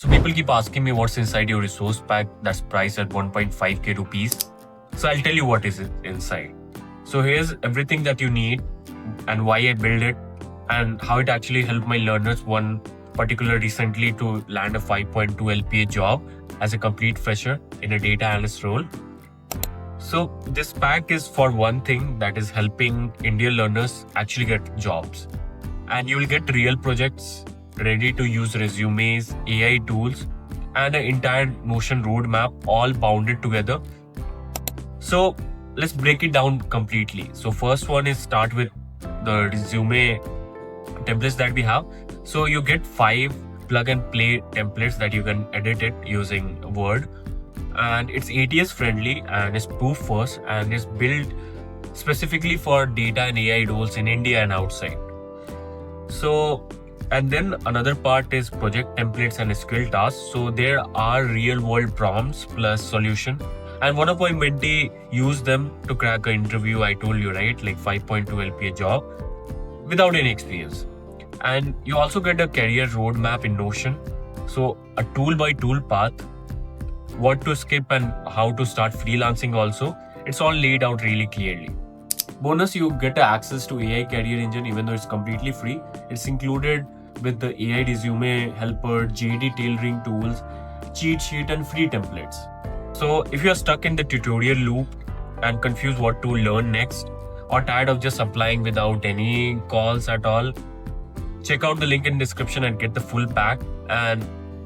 So people keep asking me what's inside your resource pack that's priced at 1.5k rupees. So I'll tell you what is it inside. So here's everything that you need and why I built it and how it actually helped my learners, one particular recently to land a 5.2 LPA job as a complete fresher in a data analyst role. So this pack is for one thing that is helping Indian learners actually get jobs. And you will get real projects, ready to use resumes, AI tools, and an entire Notion roadmap all bounded together. So let's break it down completely. So first one is start with the resume templates that we have. So you get 5 plug and play templates that you can edit it using Word. And it's ATS friendly and it's proof first and it's built specifically for data and AI roles in India and outside. So, and then another part is project templates and skill tasks. So there are real world prompts plus solution. And one of my mentee used them to crack an interview, I told you, right? Like 5.2 LPA job without any experience. And you also get a career roadmap in Notion. So a tool by tool path, what to skip and how to start freelancing also. It's all laid out really clearly. Bonus, you get access to AI Career Engine even though it's completely free. It's included with the AI resume helper, JD tailoring tools, cheat sheet and free templates. So if you're stuck in the tutorial loop and confused what to learn next or tired of just applying without any calls at all, check out the link in description and get the full pack. And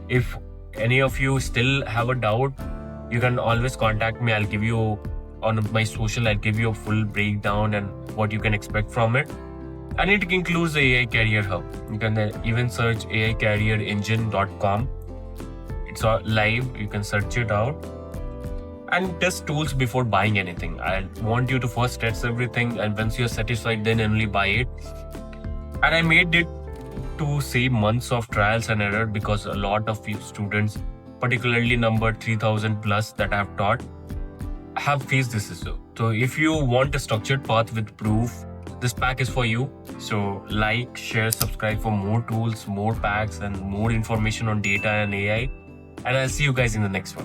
if any of you still have a doubt, you can always contact me. I'll give you on my social, I'll give you a full breakdown and what you can expect from it. And it includes the AI Career Hub. You can even search aicareerengine.com. It's all live, you can search it out. And test tools before buying anything. I want you to first test everything and once you're satisfied, then only buy it. And I made it to save months of trials and error because a lot of students, particularly number 3000 plus that I have taught, have faced this issue. So if you want a structured path with proof, this pack is for you. So like, share, subscribe for more tools, more packs and more information on data and AI. And I'll see you guys in the next one.